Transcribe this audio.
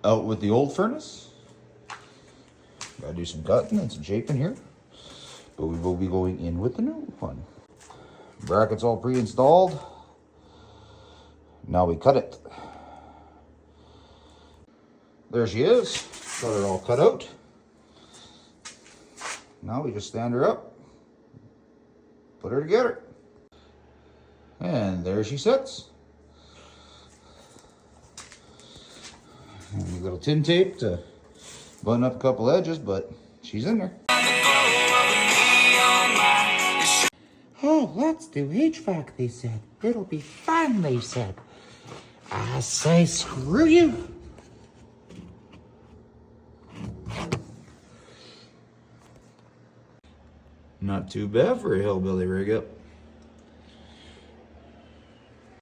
out with the old furnace. Gotta do some cutting and some shaping here. But we will be going in with the new one. Brackets all pre-installed. Now we cut it. There she is. Got her all cut out. Now we just stand her up, put her together, and there she sits. And a little tin tape to button up a couple edges, but she's in there. Oh, let's do HVAC, they said. It'll be fun, they said. I say, screw you. Not too bad for a hillbilly rig up.